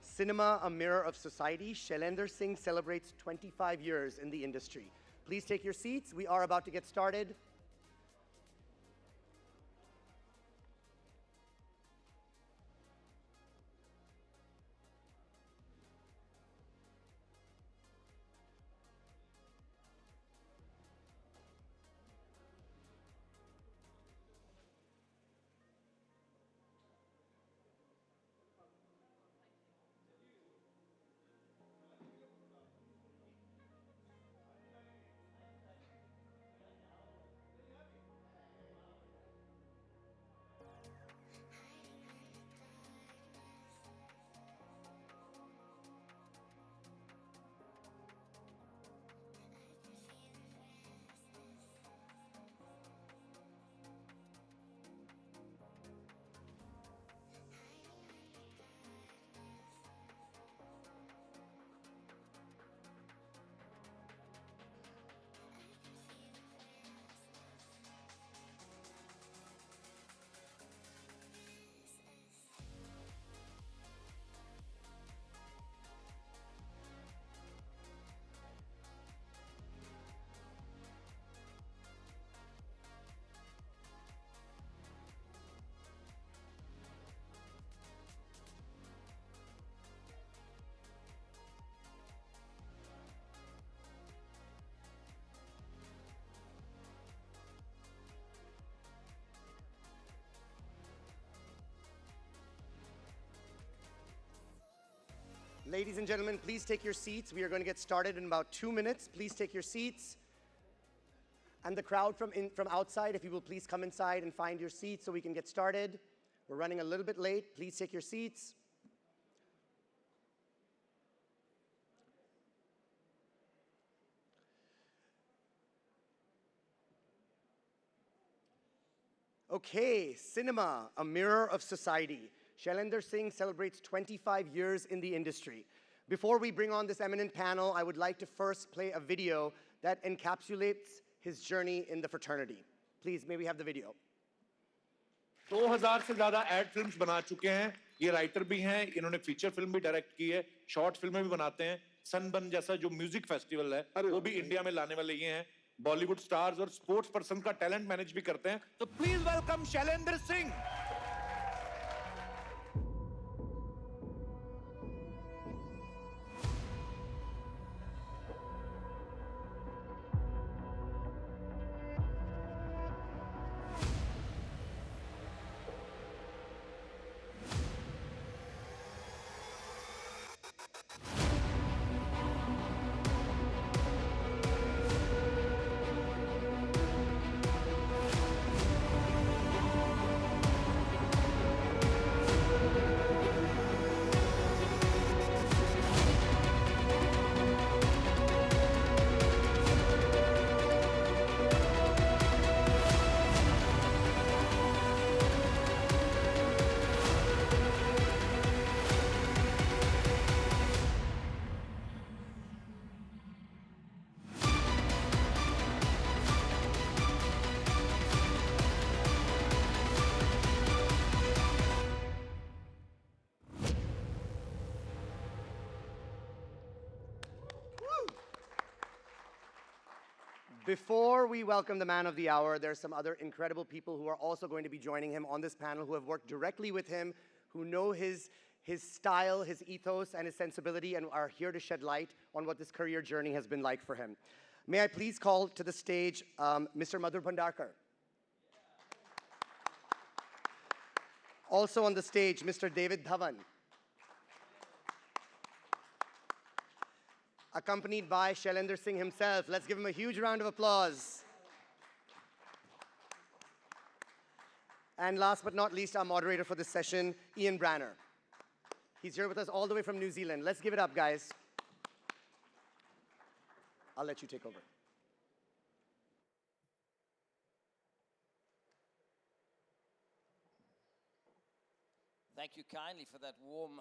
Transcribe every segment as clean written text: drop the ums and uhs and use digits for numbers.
Cinema, a Mirror of Society. Shailendra Singh celebrates 25 years in the industry. Please take your seats. We are about to get started. Ladies and gentlemen, please take your seats. We are going to get started in about 2 minutes. Please take your seats. And the crowd from outside, if you will please come inside and find your seats so we can get started. We're running a little bit late. Please take your seats. Okay, Cinema, a Mirror of Society. Shailendra Singh celebrates 25 years in the industry. Before we bring on this eminent panel, I would like to first play a video that encapsulates his journey in the fraternity. Please, may we have the video? 2000 से ज़्यादा ad films बना चुके हैं. ये writer भी हैं. इन्होंने feature film भी डायरेक्ट की है. शॉर्ट फिल्में भी बनाते हैं. सनबर्न जैसा जो म्यूजिक फेस्टिवल है, वो भी इंडिया में लाने वाले ये हैं. बॉलीवुड स्टार्स और स्पोर्ट्स पर्सन का टैलेंट मैनेज भी करते हैं. तो please welcome Shailendra Singh. Before we welcome the man of the hour, there are some other incredible people who are also going to be joining him on this panel, who have worked directly with him, who know his style, his ethos, and his sensibility, and are here to shed light on what this career journey has been like for him. May I please call to the stage Mr. Madhu Bhandarkar. Also on the stage, Mr. David Dhavan. Accompanied by Shailendra Singh himself. Let's give him a huge round of applause. And last but not least, our moderator for this session, Ian Branner. He's here with us all the way from New Zealand. Let's give it up, guys. I'll let you take over. Thank you kindly for that warm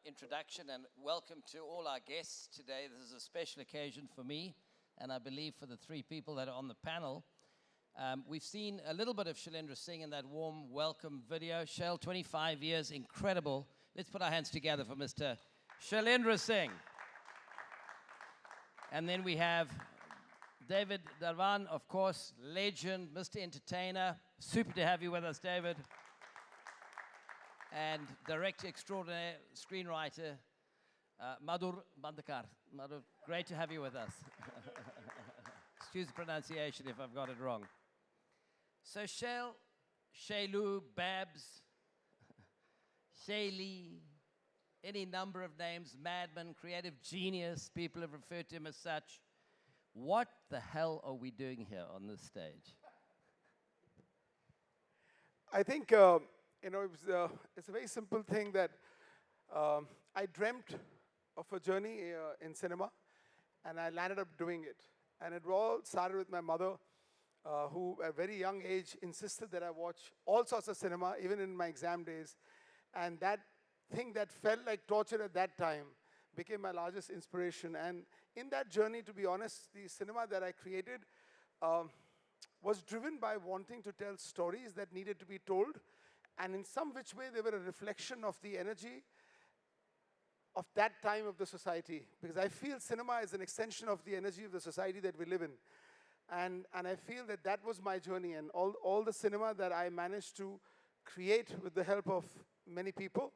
introduction, and welcome to all our guests today. This is a special occasion for me, and I believe for the three people that are on the panel. We've seen a little bit of Shailendra Singh in that warm welcome video. Shail, 25 years, incredible. Let's put our hands together for Mr. Shailendra Singh. And then we have David Dhavan, of course, legend, Mr. Entertainer. Super to have you with us, David. And director extraordinaire, screenwriter, Madhu Bhandarkar. Madhu, great to have you with us. Excuse the pronunciation if I've got it wrong. So Shailu, Babs, Shaili, any number of names, madman, creative genius, people have referred to him as such. What the hell are we doing here on this stage? I think, it's a very simple thing that I dreamt of a journey in cinema, and I landed up doing it. And it all started with my mother, who at a very young age insisted that I watch all sorts of cinema, even in my exam days. And that thing that felt like torture at that time became my largest inspiration. And in that journey, to be honest, the cinema that I created was driven by wanting to tell stories that needed to be told. And in some which way, they were a reflection of the energy of that time of the society. Because I feel cinema is an extension of the energy of the society that we live in. And I feel that that was my journey. And all the cinema that I managed to create with the help of many people,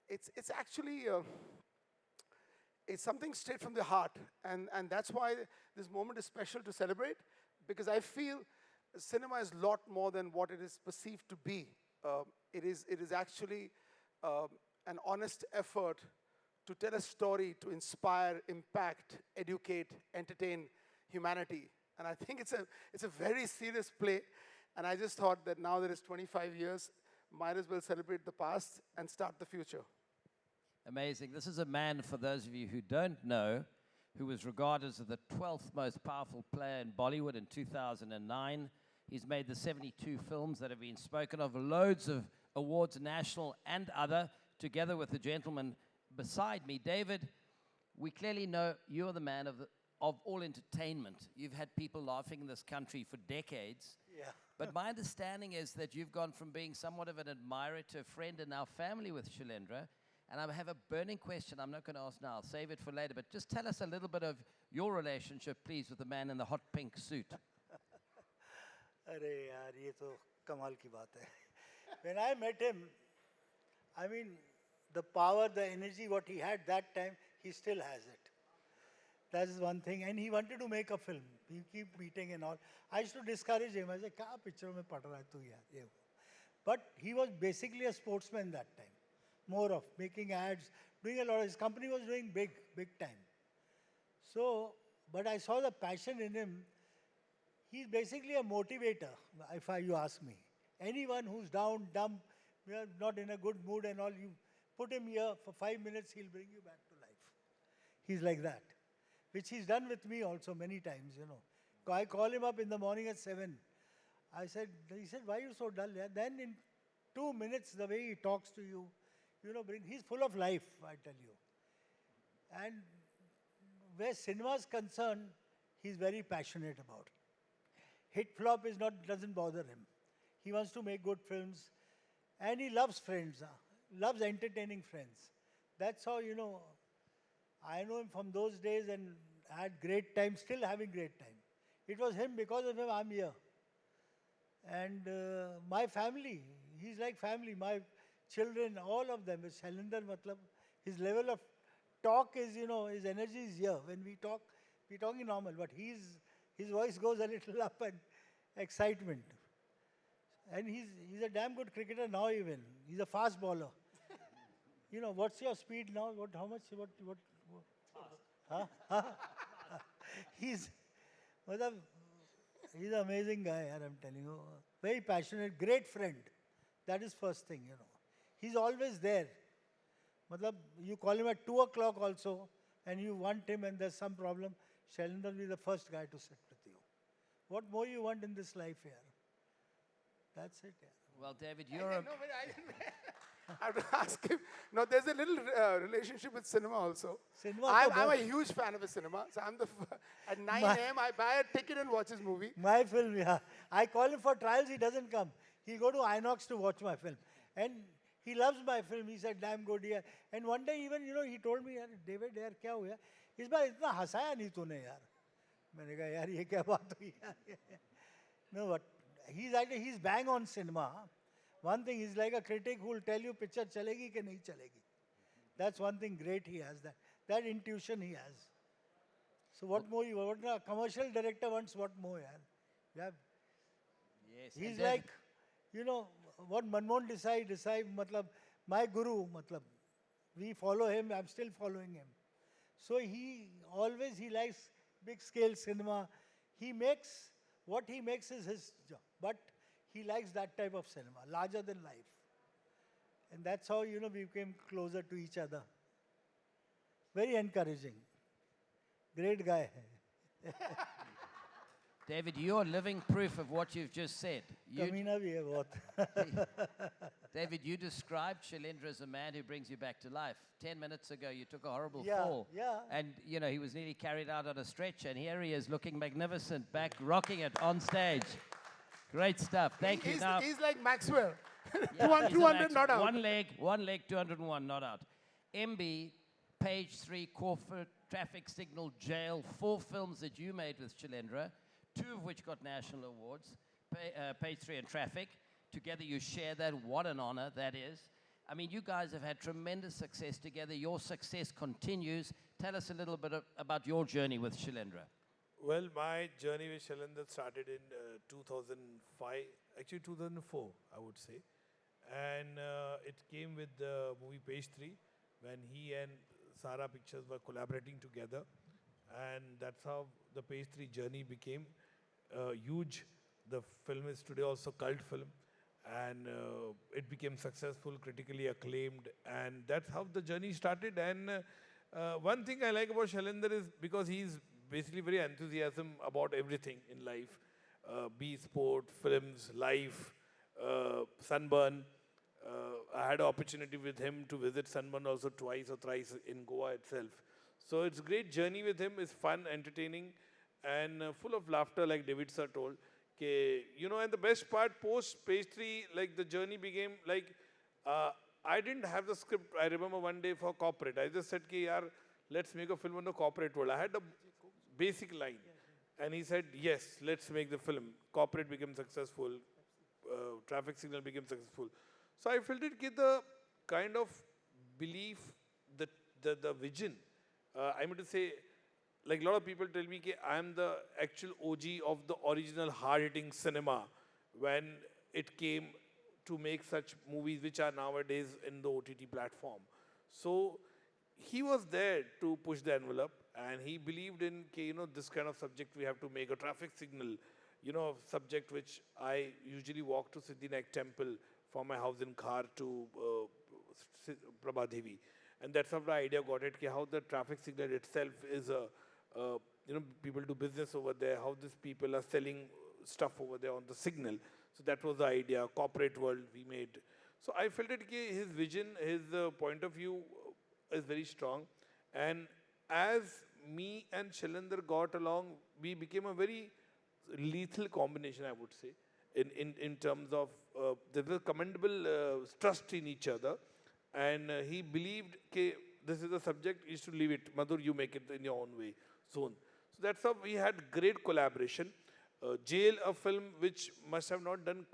it's actually it's something straight from the heart. And that's why this moment is special to celebrate, because I feel cinema is a lot more than what it is perceived to be. It is actually an honest effort to tell a story, to inspire, impact, educate, entertain humanity. And I think it's a very serious play. And I just thought that now that it's 25 years, might as well celebrate the past and start the future. Amazing. This is a man, for those of you who don't know, who was regarded as the 12th most powerful player in Bollywood in 2009. He's made the 72 films that have been spoken of, loads of awards, national and other, together with the gentleman beside me. David, we clearly know you're the man of all entertainment. You've had people laughing in this country for decades. Yeah. But my understanding is that you've gone from being somewhat of an admirer to a friend and now family with Shailendra. And I have a burning question I'm not going to ask now. I'll save it for later. But just tell us a little bit of your relationship, please, with the man in the hot pink suit. अरे यार ये तो कमाल की बात है. When I met him, I mean, the power, the energy, what he had that time, he still has it. That is one thing. And he wanted to make a film. We keep meeting and all. I used to discourage him. I said, "Kya picture mein pad raha hai tu yaar?" But he was basically a sportsman that time. More of making ads, doing a lot. His company was doing big time. So, but I saw the passion in him. He's basically a motivator, if you ask me. Anyone who's down, dumb, not in a good mood and all, you put him here for 5 minutes, he'll bring you back to life. He's like that, which he's done with me also many times, I call him up in the morning at 7. He said, why are you so dull? Then in 2 minutes, the way he talks to you, he's full of life, I tell you. And where cinema is concerned, he's very passionate about it. Hit flop doesn't bother him. He wants to make good films. And he loves friends, loves entertaining friends. That's how, I know him from those days and had great time, still having great time. It was him, because of him, I'm here. And my family, he's like family. My children, all of them, is Shailendra, his level of talk is, his energy is here. When we talk, we're talking normal, but his voice goes a little up and excitement. And he's a damn good cricketer now even. He's a fast bowler. What's your speed now? How much? What? Huh? He's an amazing guy, I'm telling you. Very passionate, great friend. That is first thing, He's always there. You call him at 2 o'clock also, and you want him and there's some problem, Shailendra will be the first guy to sit with you. What more you want in this life here? That's it. Yeah. Well, David, I have to ask him. No, there's a little relationship with cinema also. I'm a huge fan of his cinema. So at 9 a.m. I buy a ticket and watch his movie. My film, yeah. I call him for trials, he doesn't come. He'll go to INOX to watch my film. And He loves my film. He said, damn good, yeah. And one day even, he told me, David, yaar, kya hua? Is baar itna hasaya nahi tune, yaar. मैंने कहा यार ये क्या बात हुई यार no but he's bang on cinema. One thing is like a critic who will tell you picture chalegi ke nahi chalegi. That's one thing great he has, that intuition he has. So what more you want? A commercial director wants what more, yaar? Yeah. Yes. He's like, what Manmohan decide, matlab, my guru, matlab, we follow him, I'm still following him. So he likes big scale cinema. What he makes is his job. But he likes that type of cinema, larger than life. And that's how, we became closer to each other. Very encouraging. Great guy. David, you're living proof of what you've just said. Kamina bhi hai bahut. David, you described Shailendra as a man who brings you back to life. 10 minutes ago, you took a horrible fall. Yeah. And, he was nearly carried out on a stretcher. And here he is looking magnificent, back rocking it on stage. Great stuff. Thank you. He's like Maxwell. Yeah, 200 not out. One leg, 201 not out. MB, page 3, Corfu, Traffic Signal, Jail, 4 films that you made with Shailendra, 2 of which got national awards, page 3 and Traffic. Together you share that. What an honor that is. I mean, you guys have had tremendous success together. Your success continues. Tell us a little bit about your journey with Shailendra. Well, my journey with Shailendra started in 2005, actually 2004, I would say. And it came with the movie Page 3, when he and Sara Pictures were collaborating together. And that's how the Page 3 journey became huge. The film is today also a cult film. And it became successful, critically acclaimed. And that's how the journey started. And one thing I like about Shailendra is because he's basically very enthusiastic about everything in life. Be sport, films, life, Sunburn. I had an opportunity with him to visit Sunburn also twice or thrice in Goa itself. So it's a great journey with him. It's fun, entertaining, and full of laughter, like David sir told. And the best part, post Page 3, like the journey became like, I didn't have the script. I remember one day for corporate. I just said, yaar, let's make a film on the corporate world. I had the basic line. And he said, yes, let's make the film. Corporate became successful. Traffic Signal became successful. So I felt it gave the kind of belief, the vision. I mean to say, like a lot of people tell me I am the actual OG of the original hard-hitting cinema when it came to make such movies which are nowadays in the OTT platform. So he was there to push the envelope, and he believed in this kind of subject we have to make a traffic signal, subject which I usually walk to Siddhinayak temple from my house in car to Prabhadevi. And that's how the idea got it, how the traffic signal itself is people do business over there, how these people are selling stuff over there on the signal. So that was the idea, corporate world we made. So I felt that his vision, his point of view is very strong. And as me and Shailendra got along, we became a very lethal combination, I would say, in terms of there was commendable trust in each other. And he believed this is a subject, you should leave it. Madhur, you make it in your own way. So that's how we had great collaboration. Jail, a film which must have not done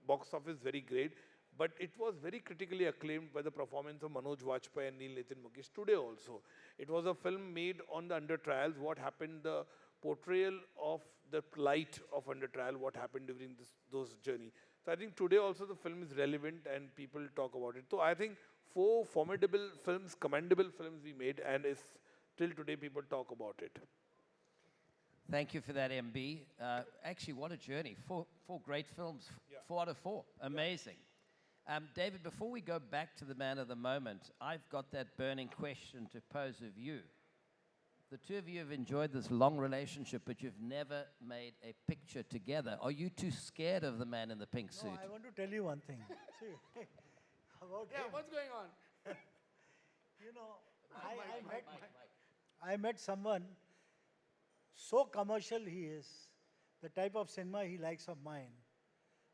box office very great, but it was very critically acclaimed by the performance of Manoj Vajpayee and Neil Nitin Mukesh today also. It was a film made on the under trials, what happened, the portrayal of the plight of under trial, what happened during those journey. So I think today also the film is relevant and people talk about it. So I think 4 formidable films, commendable films we made, and till today people talk about it. Thank you for that, MB. Actually, what a journey. 4 great films, 4 out of 4. Amazing. David, before we go back to the man of the moment, I've got that burning question to pose of you. The two of you have enjoyed this long relationship, but you've never made a picture together. Are you too scared of the man in the pink suit? No, I want to tell you one thing. See, about him. What's going on? I met someone, so commercial he is, the type of cinema he likes of mine.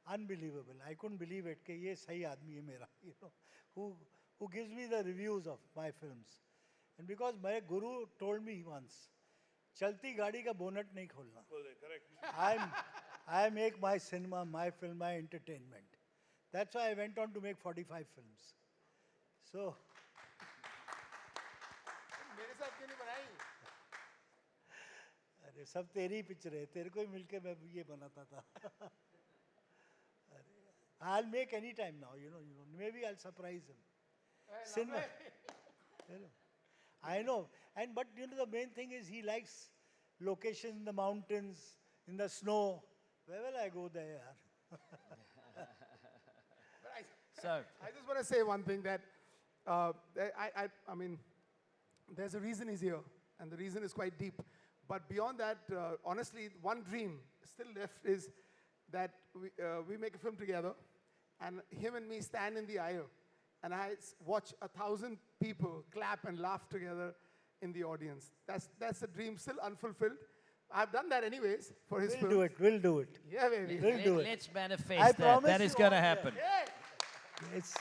unbelievable. I couldn't believe it. कि ये सही आदमी है मेरा, you know, who gives me the reviews of my films. And because my guru told me once, चलती गाड़ी का bonnet नहीं खोलना. Correct. I make my cinema, my film, my entertainment. That's why I went on to make 45 films. So, मेरे साथ क्यों नहीं बनाई? अरे सब तेरी पिक्चर है, तेरे को ही मिलके मैं ये बनाता था. I'll make any time now, you know, maybe I'll surprise him. Cinema. You know, I know, but you know the main thing is he likes locations in the mountains, in the snow. Where will I go there? So, I just want to say one thing that I mean, there's a reason he's here, and the reason is quite deep. But beyond that, honestly, one dream still left is that we make a film together, and him and me stand in the aisle, and I watch 1,000 people clap and laugh together in the audience. That's a dream still unfulfilled. I've done that anyways for his film. We'll do it. Yeah, baby. We'll do it. let's I manifest that. promise That is you going to all, yeah. happen. It's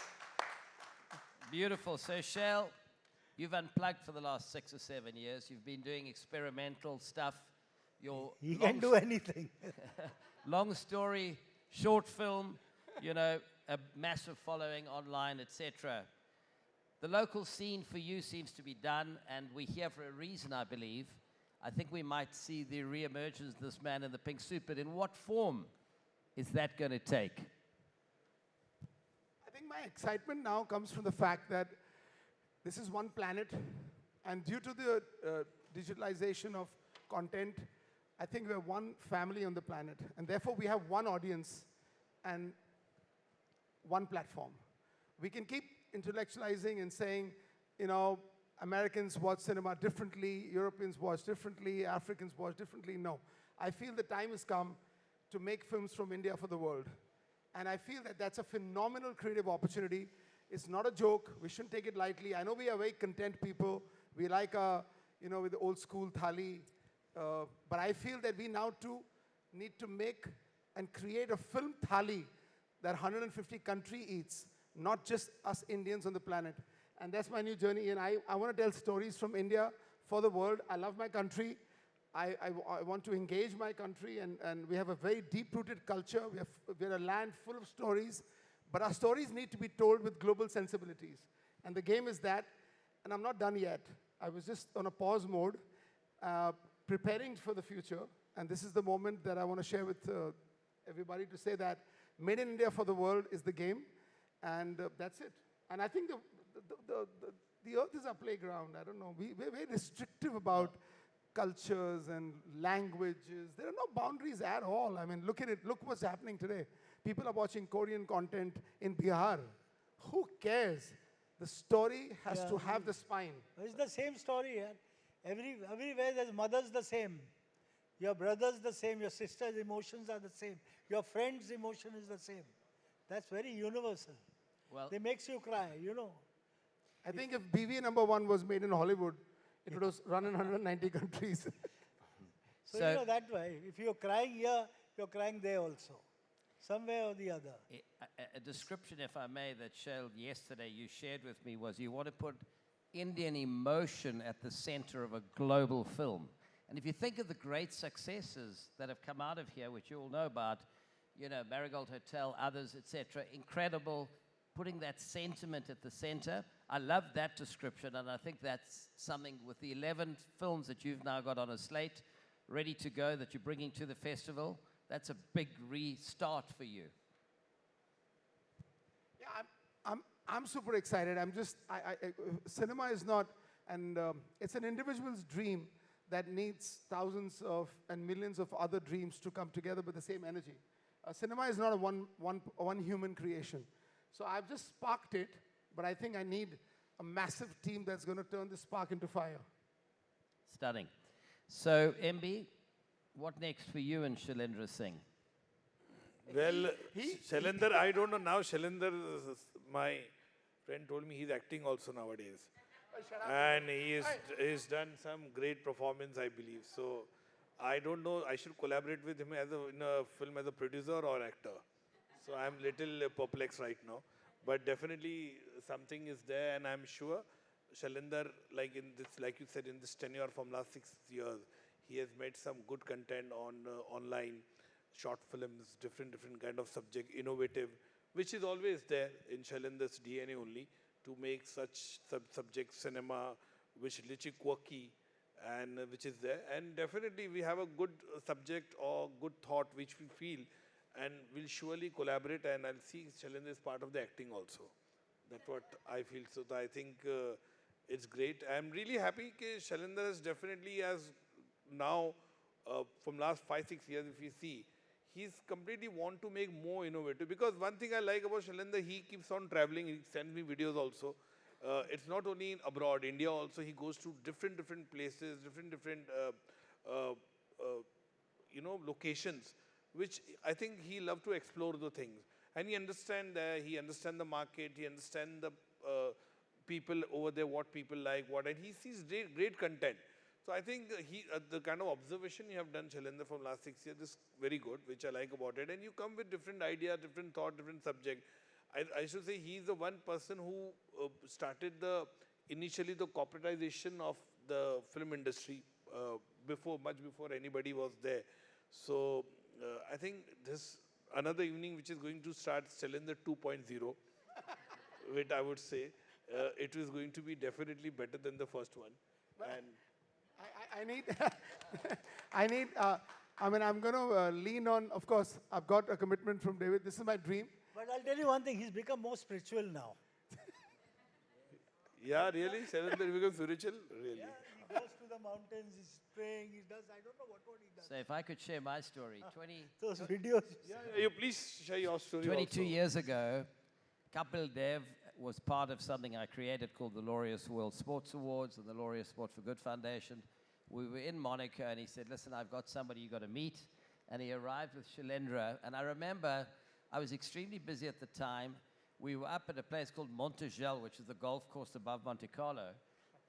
Beautiful. So, Shail, you've unplugged for the last 6 or 7 years. You've been doing experimental stuff. Your he can do anything. long story, short film, you know, a massive following online, etc. The local scene for you seems to be done, and we're here for a reason, I believe. I think we might see the re-emergence of this man in the pink suit, but in what form is that going to take? I think my excitement now comes from the fact that this is one planet, and due to the digitalization of content, I think we're one family on the planet, and therefore we have one audience and one platform. We can keep intellectualizing and saying, you know, Americans watch cinema differently, Europeans watch differently, Africans watch differently. No. I feel the time has come to make films from India for the world. And I feel that that's a phenomenal creative opportunity. It's not a joke. We shouldn't take it lightly. I know we are very content people. We like, you know, with the old school thali. But I feel that we now too need to make and create a film thali that 150 country eats, not just us Indians on the planet. And that's my new journey. And I want to tell stories from India for the world. I love my country. I want to engage my country. And we have a very deep-rooted culture. We're a land full of stories. But our stories need to be told with global sensibilities. And the game is that. And I'm not done yet. I was just on a pause mode, preparing for the future. And this is the moment that I want to share with everybody to say that Made in India for the world is the game. And that's it. And I think the earth is our playground. I don't know. We're very restrictive about cultures and languages. There are no boundaries at all. I mean, look at it. Look what's happening today. People are watching Korean content in Bihar. Who cares? The story has to have the spine. It's the same story. Yeah. Everywhere there's mothers the same. Your brother's the same. Your sister's emotions are the same. Your friend's emotion is the same. That's very universal. Well, It makes you cry, you know. I think if BV #1 was made in Hollywood, it would have run in 190 countries. So, So- you know, that way, if you're crying here, you're crying there also. Somewhere or the other. a description, if I may, that Shail, yesterday you shared with me was you want to put Indian emotion at the center of a global film. And if you think of the great successes that have come out of here, which you all know about, you know, Marigold Hotel, others, etc., incredible, putting that sentiment at the center. I love that description, and I think that's something with the 11 films that you've now got on a slate, ready to go, that you're bringing to the festival. That's a big restart for you. Yeah, I'm super excited. Cinema is not, and it's an individual's dream that needs thousands of and millions of other dreams to come together with the same energy. Cinema is not a one human creation. So I've just sparked it, but I think I need a massive team that's going to turn this spark into fire. Stunning. So, MB, what next for you and Shailendra Singh? Well, Shailendra, I don't know now. Shailendra, my friend told me he's acting also nowadays. And he's done some great performance, I believe. So I don't know, I should collaborate with him in a film as a producer or actor. So I'm little perplexed right now. But definitely something is there, and I'm sure Shailendra, like in this, like you said, in this tenure from last 6 years, he has made some good content on online, short films, different kind of subject, innovative, which is always there in Shailendra's DNA only, to make such subject cinema, which is little quirky, and which is there. And definitely we have a good subject or good thought which we feel, and we'll surely collaborate, and I'll see Shailendra is part of the acting also. That's what I feel. So I think it's great. I'm really happy that Shailendra has definitely, as now from last 5-6 years, if you see, he's completely want to make more innovative. Because one thing I like about Shailendra, he keeps on traveling. He sends me videos also. It's not only in abroad, India also. He goes to different places, different locations, which I think he love to explore the things. And he understand that, he understand the market, he understand the people over there, what people like, and he sees great content. So I think the kind of observation you have done, Shailendra, from last 6 years is very good, which I like about it. And you come with different idea, different thought, different subject. I should say he's the one person who started initially the corporatization of the film industry much before anybody was there. So I think this another evening which is going to start Shailendra 2.0, which I would say it is going to be definitely better than the first one. And I'm going to lean on, of course, I've got a commitment from David. This is my dream. But I'll tell you one thing, he's become more spiritual now. yeah, really? Shailendra becomes spiritual? Really? Yeah, he goes to the mountains, he's praying, he does, I don't know what he does. So if I could share my story, Those videos. Yeah, you please share your story 22 also. years ago, Kapil Dev was part of something I created called the Laureus World Sports Awards and the Laureus Sport for Good Foundation. We were in Monaco, and he said, listen, I've got somebody you got to meet. And he arrived with Shailendra. And I remember I was extremely busy at the time. We were up at a place called Montegel, which is the golf course above Monte Carlo,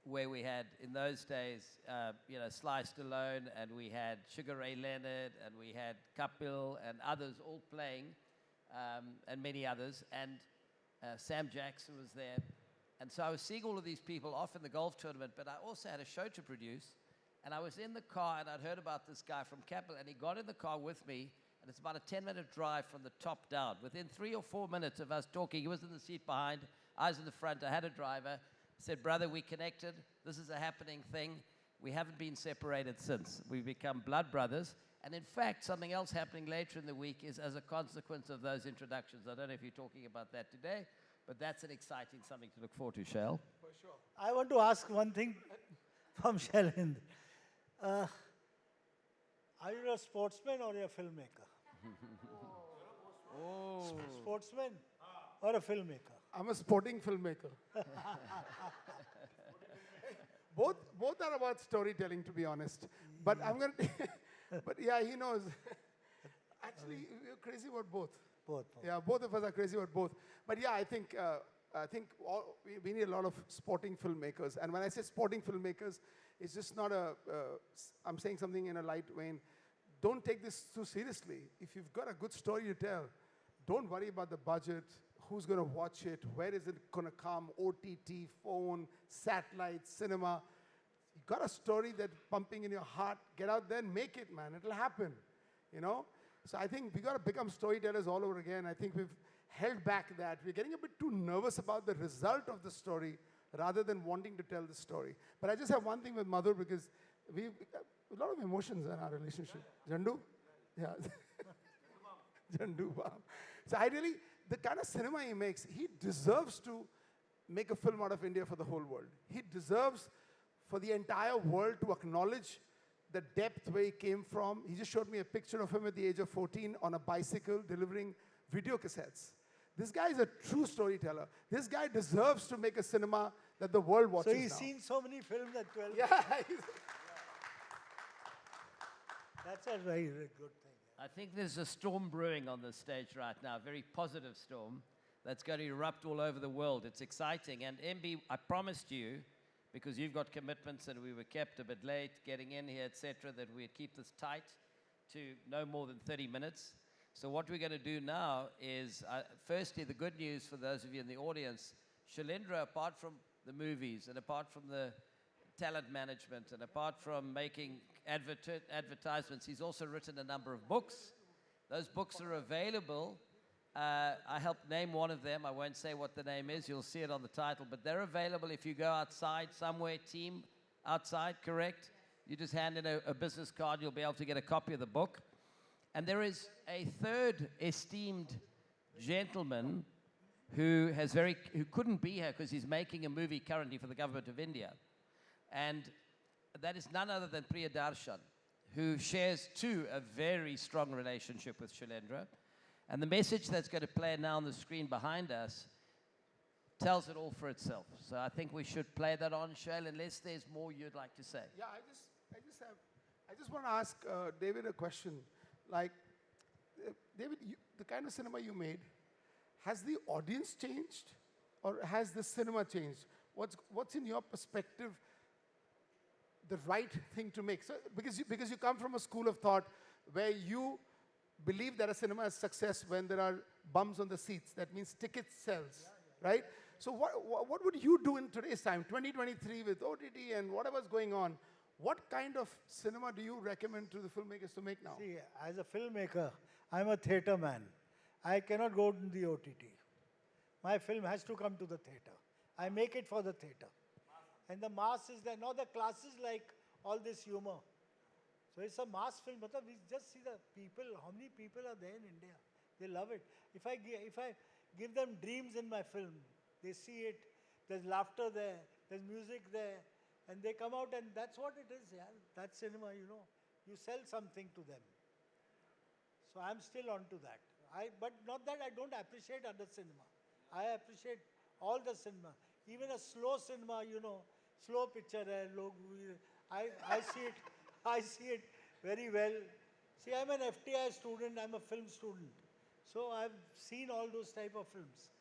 where we had, in those days, Sly Stallone, and we had Sugar Ray Leonard, and we had Kapil and others all playing, and many others. And Sam Jackson was there. And so I was seeing all of these people off in the golf tournament, but I also had a show to produce. And I was in the car, and I'd heard about this guy from Kapil, and he got in the car with me, and it's about a 10-minute drive from the top down. Within 3 or 4 minutes of us talking, he was in the seat behind, I was in the front, I had a driver. I said, brother, we connected. This is a happening thing. We haven't been separated since. We've become blood brothers. And in fact, something else happening later in the week is as a consequence of those introductions. I don't know if you're talking about that today, but that's an exciting something to look forward to, Shail. For sure. I want to ask one thing from Shailendra. Are you a sportsman or a filmmaker? Sportsman or a filmmaker? I'm a sporting filmmaker. both are about storytelling, to be honest. But I'm going to... But yeah, he knows. Actually, we're crazy about both. Both. Yeah, both of us are crazy about both. But yeah, I think we need a lot of sporting filmmakers. And when I say sporting filmmakers, it's just not I'm saying something in a light vein. Don't take this too seriously. If you've got a good story to tell, don't worry about the budget, who's going to watch it, where is it going to come, OTT, phone, satellite, cinema. You got a story that's pumping in your heart, get out there and make it, man. It'll happen, So I think we got to become storytellers all over again. I think we've held back that. We're getting a bit too nervous about the result of the story rather than wanting to tell the story. But I just have one thing with Madhu, because we've a lot of emotions in our relationship. Jandu? Yeah. Jandu, wow. So the kind of cinema he makes, he deserves to make a film out of India for the whole world. He deserves for the entire world to acknowledge the depth where he came from. He just showed me a picture of him at the age of 14 on a bicycle delivering video cassettes. This guy is a true storyteller. This guy deserves to make a cinema that the world watches So he's now. seen so many films at 12. Yeah. That's a very, very good thing. I think there's a storm brewing on this stage right now, a very positive storm that's going to erupt all over the world. It's exciting. And MB, I promised you, because you've got commitments and we were kept a bit late getting in here, etc., that we'd keep this tight to no more than 30 minutes. So what we're going to do now is, firstly, the good news for those of you in the audience, Shailendra, apart from the movies and apart from the talent management and apart from making advertisements, he's also written a number of books. Those books are available. I helped name one of them. I won't say what the name is. You'll see it on the title. But they're available if you go outside somewhere, team outside, correct? You just hand in a business card. You'll be able to get a copy of the book. And there is a third esteemed gentleman who couldn't be here because he's making a movie currently for the government of India. And that is none other than Priyadarshan, who shares too a very strong relationship with Shailendra. And the message that's going to play now on the screen behind us tells it all for itself. So I think we should play that on, Shail, unless there's more you'd like to say. Yeah, I just want to ask David a question. Like, David, the kind of cinema you made, has the audience changed, or has the cinema changed? What's in your perspective the right thing to make? So, because you come from a school of thought where you believe that a cinema is success when there are bums on the seats. That means ticket sells, right? So what would you do in today's time, 2023, with OTT and whatever's going on? What kind of cinema do you recommend to the filmmakers to make now? See, as a filmmaker, I'm a theatre man. I cannot go to the OTT. My film has to come to the theatre. I make it for the theatre. And the mass is there. Now the classes like all this humor. So it's a mass film. But we just see the people, how many people are there in India. They love it. If I give them dreams in my film, they see it, there's laughter there, there's music there, and they come out and that's what it is, yeah. That's cinema, you know. You sell something to them. So I'm still on to that. But not that I don't appreciate other cinema. I appreciate all the cinema. Even a slow cinema, you know, slow picture, I see it very well. See, I'm an FTI student, I'm a film student. So I've seen all those type of films.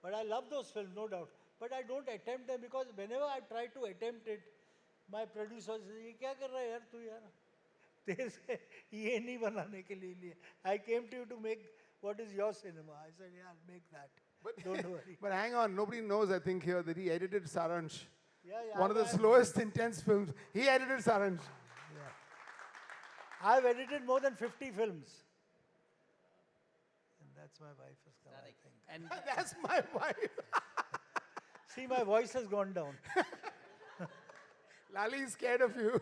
But I love those films, no doubt. But I don't attempt them because whenever I try to attempt it, my producer says, "ये क्या कर रहा है यार तू यार? तेरे से ये नहीं बनाने के लिए I came to you to make what is your cinema." I said, "Yeah, I'll make that. Don't worry." But hang on, nobody knows, I think, here that he edited Saransh. Yeah, One of the slowest, intense films. He edited Saransh. I've edited more than 50 films. And that's my wife has come, I think. And That's my wife. See, my voice has gone down. Lali is scared of you.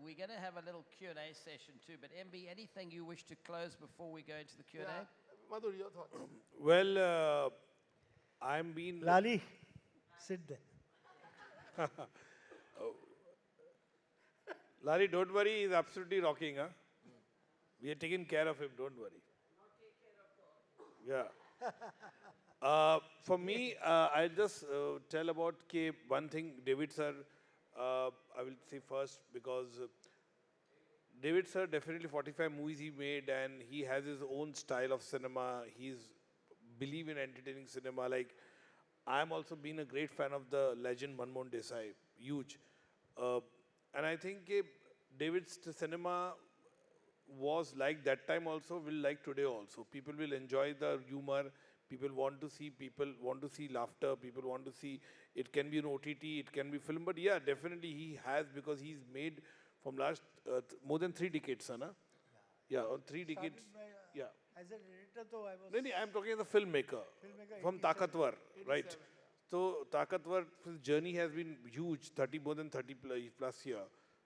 we're going to have a little Q&A session too. But MB, anything you wish to close before we go into the Q&A? Yeah. Madhu, your thoughts? Well, I'm being... Lali, sit there. Lali, don't worry, he's absolutely rocking, huh? We are taking care of him, don't worry. Yeah. For me, I'll just tell about one thing, David sir, I will say first because David sir, definitely 45 movies he made and he has his own style of cinema. He's believe in entertaining cinema. Like, I'm also been a great fan of the legend Manmohan Desai, huge. And I think David's cinema was like that time also, will like today also. People will enjoy the humor. People want to see laughter. People want to see, it can be an OTT, it can be film. But yeah, definitely he has, because he's made from last more than 3 decades, huh, na? Yeah, or 3 decades. Yeah. As an editor, though, I was... No, I'm talking as a filmmaker. From Takatwar, right? So Takatwar's journey has been huge, more than 30 plus year.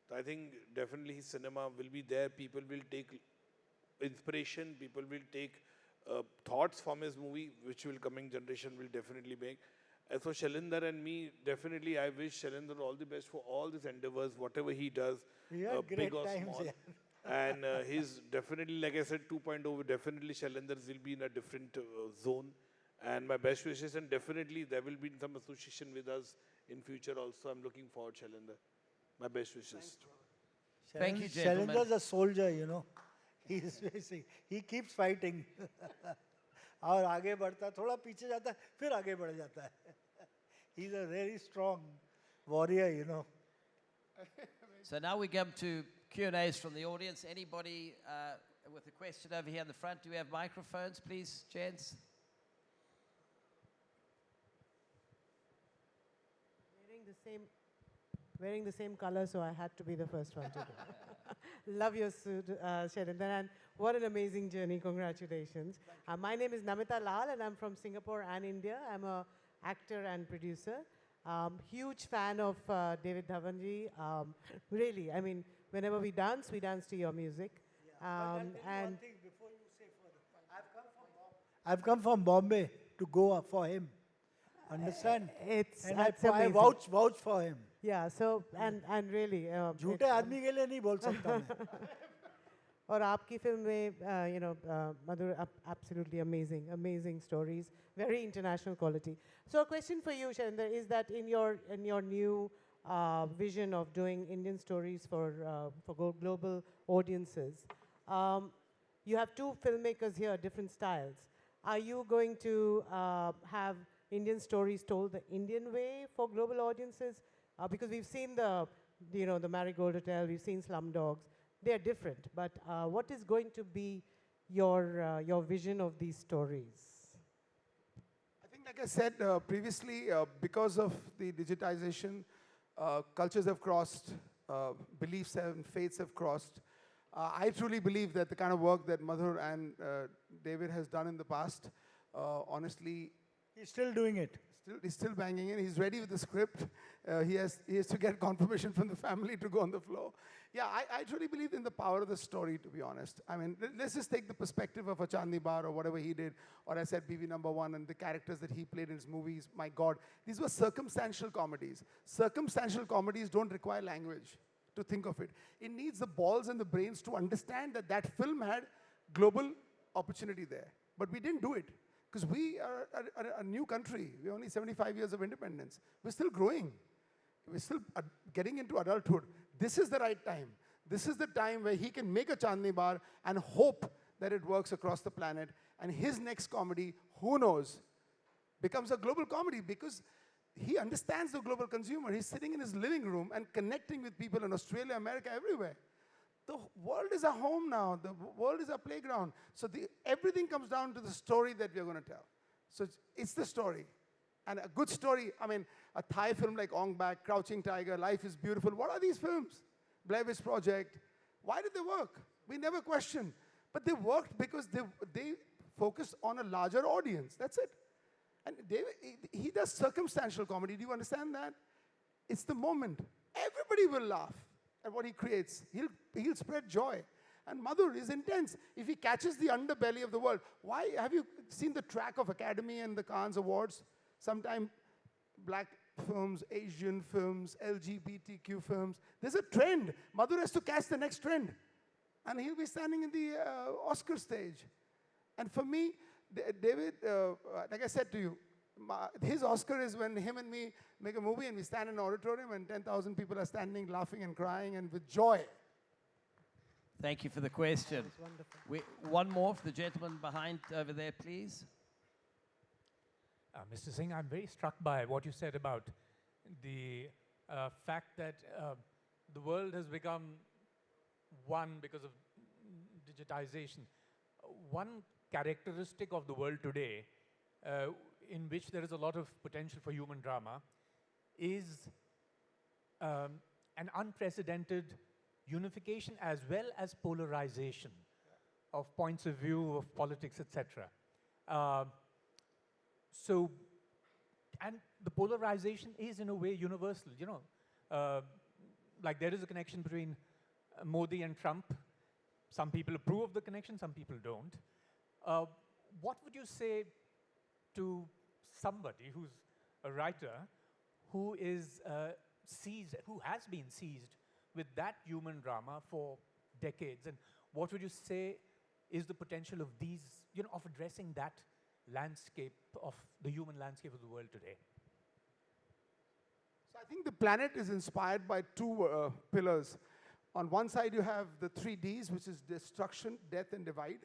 So I think definitely his cinema will be there. People will take inspiration. People will take thoughts from his movie, which will coming generation will definitely make. As for Shailendra and me, definitely I wish Shailendra all the best for all these endeavors, whatever he does, We had big great or times, small. yeah. And he's definitely, like I said, 2.0, definitely Shailendra will be in a different zone. And my best wishes, and definitely there will be some association with us in future also. I'm looking forward, Shailendra. My best wishes. Thank you, gentlemen. Shailendra a soldier, you know. He keeps fighting. और आगे बढ़ता, थोड़ा पीछे जाता है, फिर आगे बढ़ जाता है. He's a very strong warrior, you know. So now we come to Q&As from the audience. Anybody with a question over here in the front. Do we have microphones, please, gents? Wearing the same color, so I had to be the first one to do. Love your suit, Shailendra, and what an amazing journey. Congratulations. My name is Namita Lal, and I'm from Singapore and India. I'm a actor and producer. Huge fan of David Dhavan ji. Really, I mean, whenever we dance to your music. But I'll tell you and one thing before you say further. I've come from Bombay to go for him. Understand? it's And that's I amazing. vouch for him. Yeah, so and really. झूठे आदमी के लिए नहीं बोल सकता मैं. और आपकी फिल्म में, Madhu, absolutely amazing stories, very international quality. So a question for you, Shailendra, is that in your new vision of doing Indian stories for global audiences, you have two filmmakers here, different styles. Are you going to have Indian stories told the Indian way for global audiences? Because we've seen the Marigold Hotel, we've seen Slumdogs. They are different, but what is going to be your vision of these stories? I think, like I said previously, because of the digitization, cultures have crossed, beliefs and faiths have crossed. I truly believe that the kind of work that Madhur and David has done in the past, honestly, He's still doing it. he's still banging in. He's ready with the script. He has to get confirmation from the family to go on the floor. Yeah, I truly believe in the power of the story, to be honest. I mean, let's just take the perspective of a Chandni Bar or whatever he did, or I said BV number 1 and the characters that he played in his movies. My God, these were circumstantial comedies. Circumstantial comedies don't require language to think of it. It needs the balls and the brains to understand that that film had global opportunity there. But we didn't do it. Because we are a new country. We're only 75 years of independence. We're still growing. We're still getting into adulthood. This is the right time. This is the time where he can make a Chandni Bar and hope that it works across the planet. And his next comedy, who knows, becomes a global comedy because he understands the global consumer. He's sitting in his living room and connecting with people in Australia, America, everywhere. The world is our home now. The world is our playground. So everything comes down to the story that we're going to tell. So it's the story. And a good story, I mean, a Thai film like Ong Bak, Crouching Tiger, Life is Beautiful. What are these films? Blair Witch Project. Why did they work? We never questioned. But they worked because they focused on a larger audience. That's it. And he does circumstantial comedy. Do you understand that? It's the moment. Everybody will laugh at what he creates. He'll spread joy. And Madhur is intense. If he catches the underbelly of the world, why have you seen the track of Academy and the Cannes Awards? Sometimes black films, Asian films, LGBTQ films. There's a trend. Madhur has to catch the next trend. And he'll be standing in the Oscar stage. And for me, David, like I said to you, his Oscar is when him and me make a movie and we stand in an auditorium and 10,000 people are standing, laughing and crying and with joy. Thank you for the question. One more for the gentleman behind over there, please. Mr. Singh, I'm very struck by what you said about the fact that the world has become one because of digitization. One characteristic of the world today, in which there is a lot of potential for human drama, is an unprecedented unification as well as polarization of points of view, of politics, etc. So, and the polarization is in a way universal, you know. Like there is a connection between Modi and Trump. Some people approve of the connection, some people don't. What would you say to somebody who's a writer who is seized, who has been seized with that human drama for decades? And what would you say is the potential of these, you know, of addressing that landscape of the human landscape of the world today? So I think the planet is inspired by two pillars. On one side, you have the 3Ds, which is destruction, death, and divide.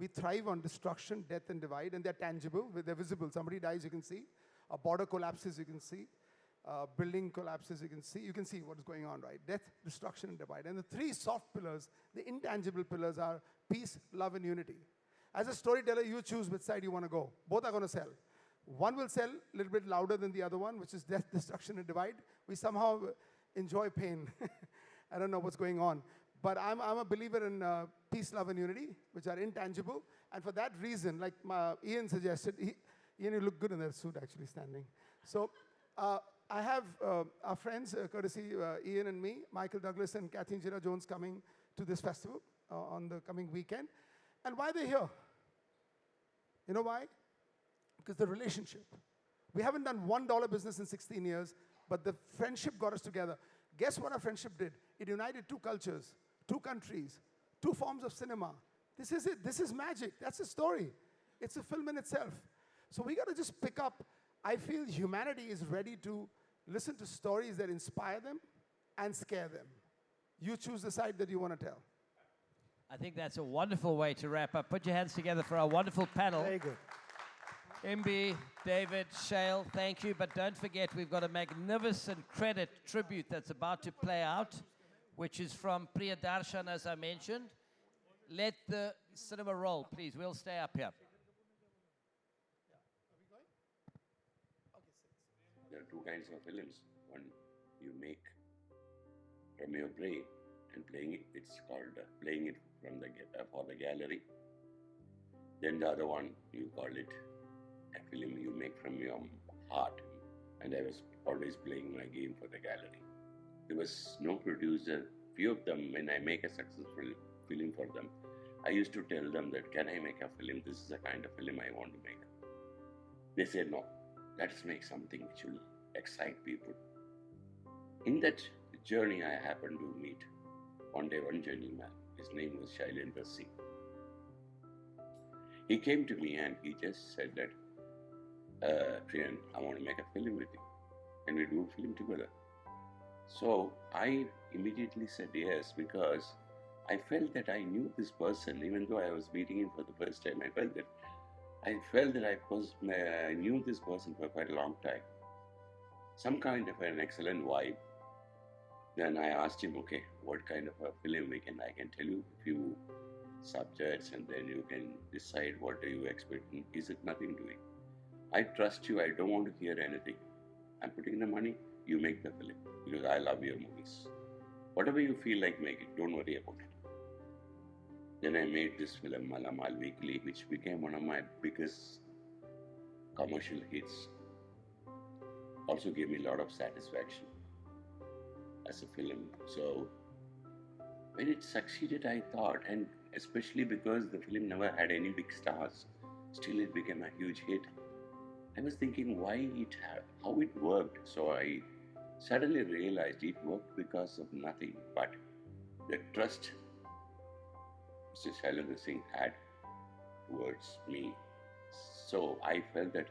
We thrive on destruction, death, and divide, and they're tangible, they're visible. Somebody dies, you can see. A border collapses, you can see. Building collapses, you can see what is going on, right? Death, destruction, and divide. And the three soft pillars, the intangible pillars, are peace, love, and unity. As a storyteller, you choose which side you want to go. Both are going to sell. One will sell a little bit louder than the other one, which is death, destruction, and divide. We somehow enjoy pain. I don't know what's going on. But I'm a believer in peace, love, and unity, which are intangible. And for that reason, like Ian suggested, Ian, you look good in that suit, actually, standing. So I have our friends, courtesy Ian and me, Michael Douglas and Kathleen Jones coming to this festival on the coming weekend. And why they're here? You know why? Because the relationship. We haven't done $1 business in 16 years, but the friendship got us together. Guess what our friendship did? It united two cultures, two countries, two forms of cinema. This is it. This is magic. That's a story. It's a film in itself. So we got to just pick up. I feel humanity is ready to listen to stories that inspire them and scare them. You choose the side that you want to tell. I think that's a wonderful way to wrap up. Put your hands together for our wonderful panel. Very good. MB, David, Shail, thank you. But don't forget, we've got a magnificent credit tribute that's about to play out, which is from Priyadarshan, as I mentioned. Let the cinema roll, please. We'll stay up here. There are two kinds of films. One you make from your brain and playing it. It's called playing it from for the gallery. Then the other one you call it a film you make from your heart. And I was always playing my game for the gallery. There was no producer. Few of them, when I make a successful film for them, I used to tell them that, can I make a film? This is the kind of film I want to make. They said, no, let's make something which will excite people. In that journey, I happened to meet one day one gentleman. His name was Shailendra Singh. He came to me and he just said that, Priyan, I want to make a film with you. Can we do a film together? So I immediately said yes, because I felt that I knew this person, even though I was meeting him for the first time. I felt that I knew this person for quite a long time. Some kind of an excellent vibe. Then I asked him, okay, what kind of a film I can tell you a few subjects, and then you can decide what do you expect. Is it nothing doing? I trust you. I don't want to hear anything. I'm putting the money. You make the film, because I love your movies. Whatever you feel like, make it. Don't worry about it. Then I made this film, Malamal Weekly, which became one of my biggest commercial hits. Also gave me a lot of satisfaction as a film. So when it succeeded, I thought, and especially because the film never had any big stars, still it became a huge hit. I was thinking how it worked. So I suddenly realized it worked because of nothing but the trust Mr. Shailendra Singh had towards me. So I felt that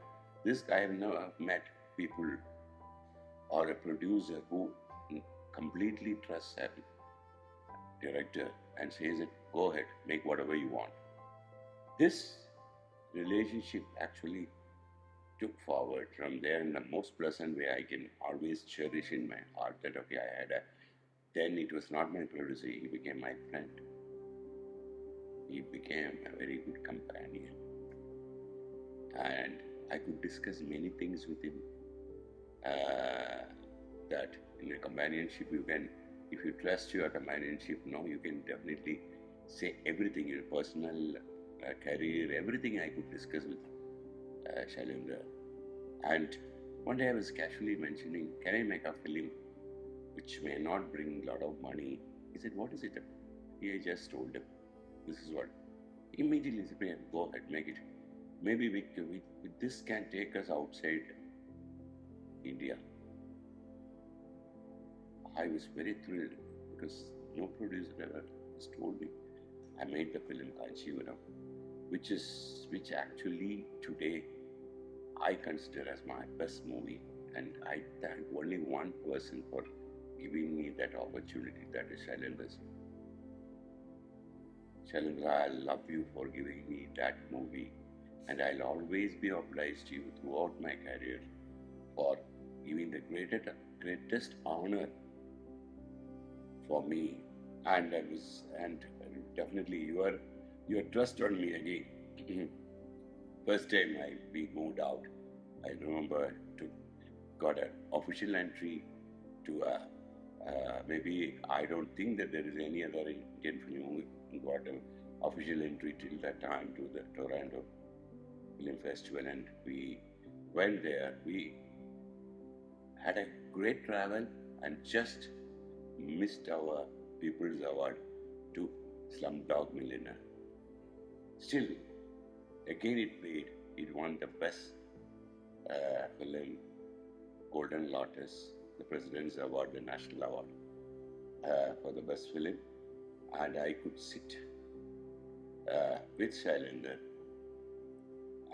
I have never met people or a producer who completely trusts a director and says that, go ahead, make whatever you want. This relationship actually took forward from there in the most pleasant way I can always cherish in my heart, that okay, then it was not my producer, he became my friend. He became a very good companion. And I could discuss many things with him. That in a companionship, if you trust your companionship, you can definitely say everything, your personal career, everything I could discuss with Shailendra. And one day I was casually mentioning, can I make a film which may not bring a lot of money? He said, what is it? I just told him, this is what. Immediately he said, go ahead, make it. Maybe this can take us outside India. I was very thrilled because no producer ever has told me. I made the film Kanchivaram, which actually today I consider as my best movie, and I thank only one person for giving me that opportunity, that is Shailendra Singh. Shailendra, I love you for giving me that movie, and I'll always be obliged to you throughout my career for giving the greatest honor for me. And definitely your your trust on me again. First time we moved out, I remember got an official entry to maybe I don't think that there is any other Indian film who got an official entry till that time to the Toronto Film Festival, and we went there. We had a great travel and just missed our People's Award to Slumdog Millionaire. Still, again it won the best film, Golden Lotus, the President's Award, the National Award for the best film. And I could sit with Shailendra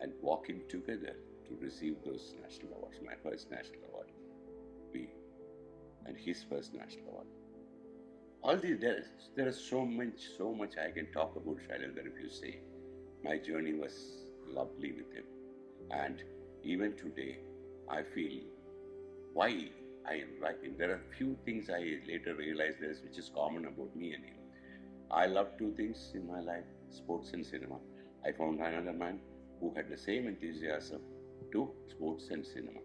and walking together to receive those national awards. My first national award, and his first national award. All these, there is so much I can talk about Shailendra if you say. My journey was lovely with him. And even today, I feel why I am writing. There are few things I later realized which is common about me and him. I love two things in my life, sports and cinema. I found another man who had the same enthusiasm to sports and cinema.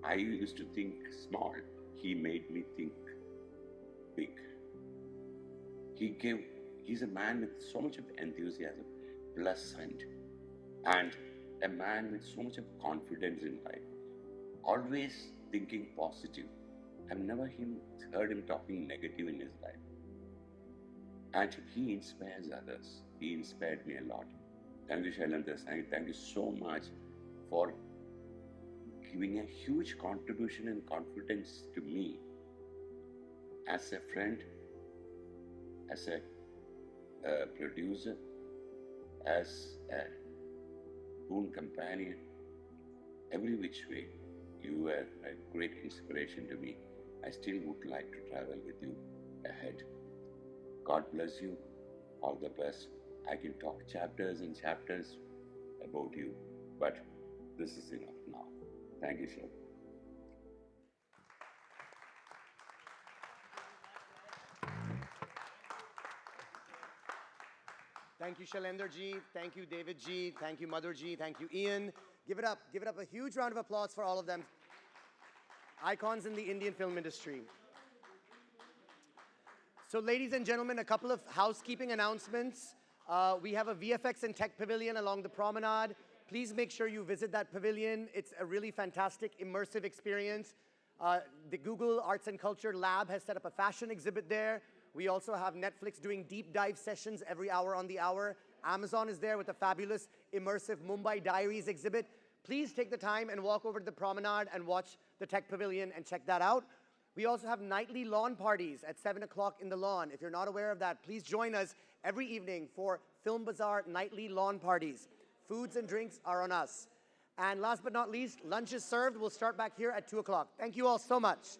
I used to think small. He made me think big. He's a man with so much of enthusiasm, pleasant, and a man with so much of confidence in life. Always thinking positive. I've never heard him talking negative in his life. And he inspires others. He inspired me a lot. Thank you, Shailendra Singh. Thank you so much for giving a huge contribution and confidence to me as a friend, as a producer, as a boon companion, every which way. You were a great inspiration to me. I still would like to travel with you ahead. God bless you. All the best. I can talk chapters and chapters about you, but this is enough now. Thank you, sir. Thank you, Shailendra ji. Thank you, David ji. Thank you, Madhur ji. Thank you, Ian. Give it up. Give it up. A huge round of applause for all of them. Icons in the Indian film industry. So, ladies and gentlemen, a couple of housekeeping announcements. We have a VFX and Tech Pavilion along the promenade. Please make sure you visit that pavilion. It's a really fantastic, immersive experience. The Google Arts and Culture Lab has set up a fashion exhibit there. We also have Netflix doing deep dive sessions every hour on the hour. Amazon is there with a fabulous, immersive Mumbai Diaries exhibit. Please take the time and walk over to the promenade and watch the Tech Pavilion and check that out. We also have nightly lawn parties at 7 o'clock in the lawn. If you're not aware of that, please join us every evening for Film Bazaar nightly lawn parties. Foods and drinks are on us. And last but not least, lunch is served. We'll start back here at 2 o'clock. Thank you all so much.